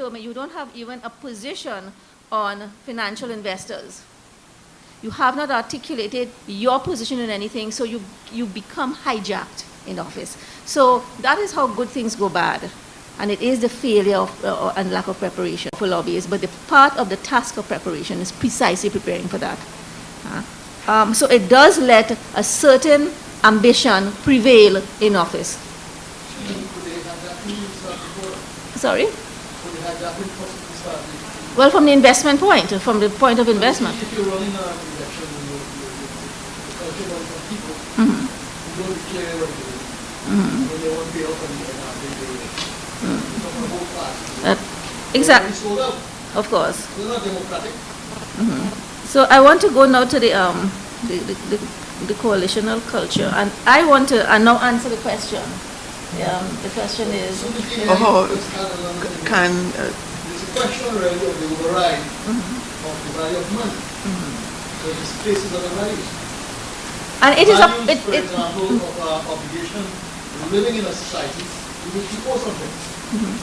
determined, you don't have even a position on financial investors. You have not articulated your position in anything, so you become hijacked in office. So that is how good things go bad. And it is the failure of, and lack of preparation for lobbyists. But the part of the task of preparation is precisely preparing for that. So it does let a certain ambition prevail in office. Sorry? Well, from the investment point, from the point of investment. If you're running an election, you're collecting money from people, you don't declare what you're doing. When they want to pay off and they come from both parts. Exactly. Sold out. Of course. They're not democratic. So I want to go now to the coalitional culture, and I want to now answer the question. The question is, Can it's a question really of the override of the value of money. So this places other values. and it is Values, for example, of our obligation living in a society in which we owe something.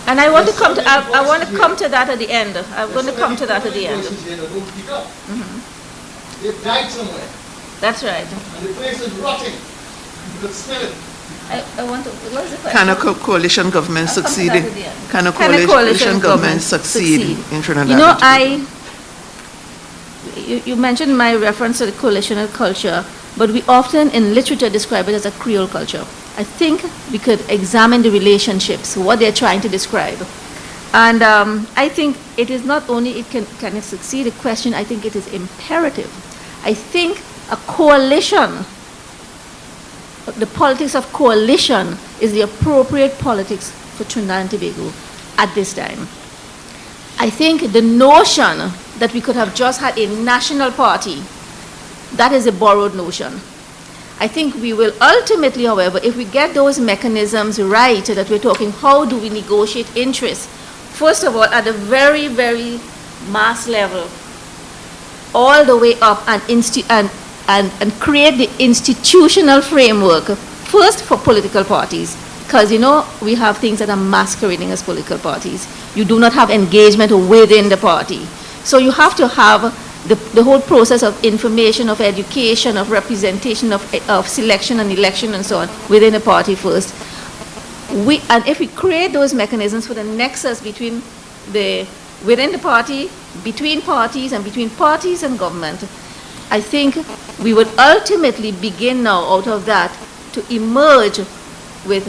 and I want to come to I want to come to that at the end. I'm going to come to that at the end. Here that don't pick up. They've died somewhere, That's right. and the place is rotting. You can smell it. I want to. What is the question? Can a coalition government I'll come to succeed? that at the end. Can a Can a coalition government succeed in Trinidad? You know, and you mentioned my reference to the coalitional culture, but we often in literature describe it as a Creole culture. I think we could examine the relationships, what they're trying to describe. And I think it is not only can it succeed, the question, I think it is imperative. I think a coalition, the politics of coalition is the appropriate politics for Trinidad and Tobago at this time. I think the notion that we could have just had a national party, that is a borrowed notion. I think we will ultimately, however, if we get those mechanisms right, that we're talking, how do we negotiate interests? First of all, at a very, very mass level, all the way up and create the institutional framework, first for political parties, because, you know, we have things that are masquerading as political parties. You do not have engagement within the party. So you have to have the whole process of information, of education, of representation, of selection and election and so on within the party first. And if we create those mechanisms for the nexus between within the party, between parties, and between parties and government, I think we would ultimately begin now out of that to emerge with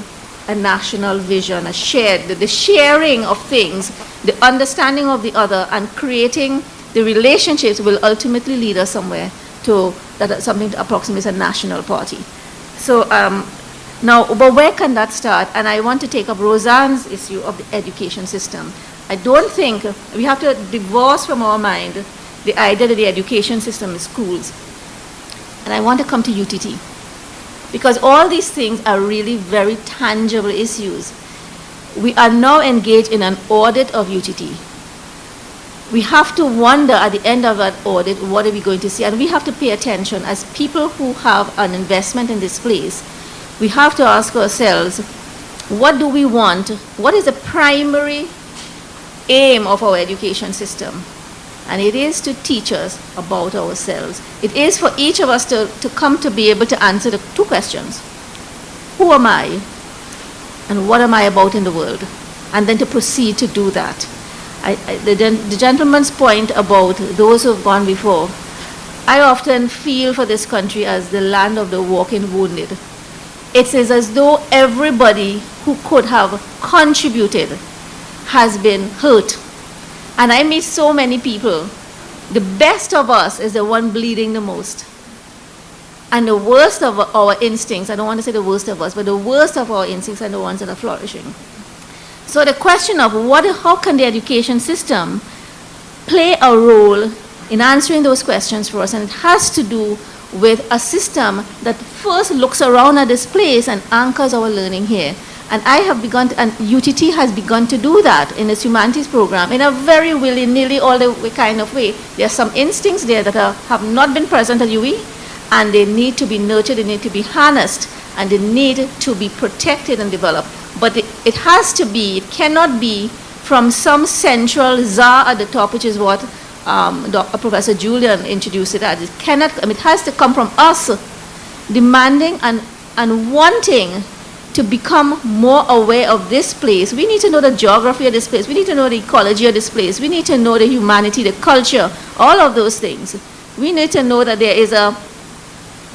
a national vision, a shared, the sharing of things, the understanding of the other, and creating the relationships will ultimately lead us somewhere to something to approximate a national party. So now, but where can that start? And I want to take up Roseanne's issue of the education system. I don't think we have to divorce from our mind the idea that the education system is schools. And I want to come to UTT, because all these things are really very tangible issues. We are now engaged in an audit of UTT. We have to wonder at the end of that audit, what are we going to see? And we have to pay attention as people who have an investment in this place. We have to ask ourselves, what do we want? What is the primary aim of our education system? And it is to teach us about ourselves. It is for each of us to come to be able to answer the two questions. Who am I? And what am I about in the world? And then to proceed to do that. The gentleman's point about those who have gone before, I often feel for this country as the land of the walking wounded. It is as though everybody who could have contributed has been hurt. And I meet so many people. The best of us is the one bleeding the most. And the worst of our instincts, I don't want to say the worst of us, but the worst of our instincts are the ones that are flourishing. So the question of how can the education system play a role in answering those questions for us, and it has to do with a system that first looks around at this place and anchors our learning here. And I have begun to, and UTT has begun to do that in its humanities program in a very willy-nilly, all the way kind of way. There are some instincts there that have not been present at UE, and they need to be nurtured, they need to be harnessed, and they need to be protected and developed. But it has to be, it cannot be from some central czar at the top, which is what Professor Julian introduced it as. It cannot, it has to come from us demanding and wanting to become more aware of this place. We need to know the geography of this place. We need to know the ecology of this place. We need to know the humanity, the culture, all of those things. We need to know that there is a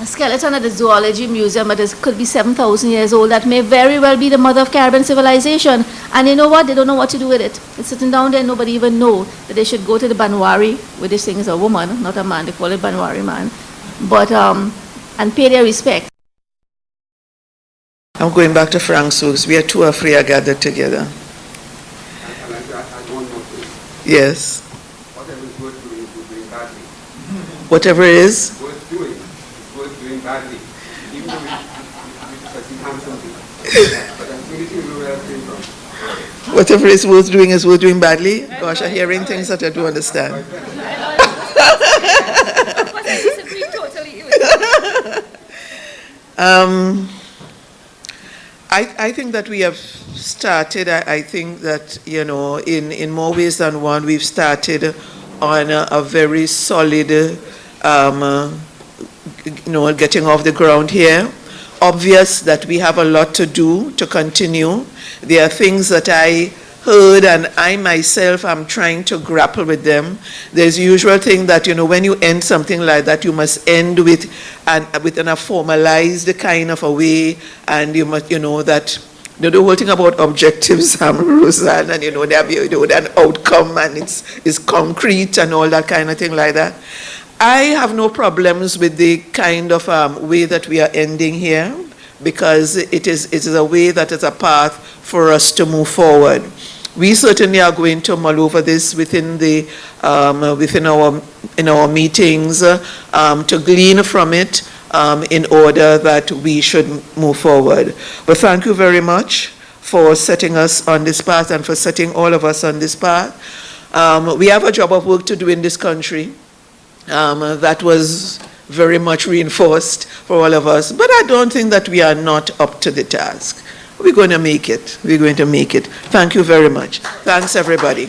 skeleton at the Zoology Museum that could be 7,000 years old that may very well be the mother of Caribbean civilization. And you know what? They don't know what to do with it. It's sitting down there, nobody even know that they should go to the Banwari, where this thing is a woman, not a man. They call it Banwari man. But, and pay their respect. I'm going back to Frank Stokes. We are two or three are gathered together. I'd like to add one more thing. Yes. Whatever is worth doing is doing badly. Whatever is? Worth doing is worth doing badly. Even though we succeed handsomely. But I'm really where I came from. Whatever is worth doing badly? Gosh, I'm hearing things that I do understand. I think that we have started, I think that, you know, in more ways than one, we've started on a very solid, you know, getting off the ground here. Obvious that we have a lot to do to continue. There are things that I heard and I myself am trying to grapple with them. There's the usual thing that, you know, when you end something like that, you must end with a formalized kind of a way, and you must, you know, that the whole thing about objectives, Roseanne, and you know, there be, you know, an outcome and it's concrete and all that kind of thing like that. I have no problems with the kind of way that we are ending here, because it is a way that is a path for us to move forward. We certainly are going to mull over this within our meetings to glean from it in order that we should move forward. But thank you very much for setting us on this path and for setting all of us on this path. We have a job of work to do in this country. That was very much reinforced for all of us, but I don't think that we are not up to the task. We're going to make it. We're going to make it. Thank you very much. Thanks, everybody.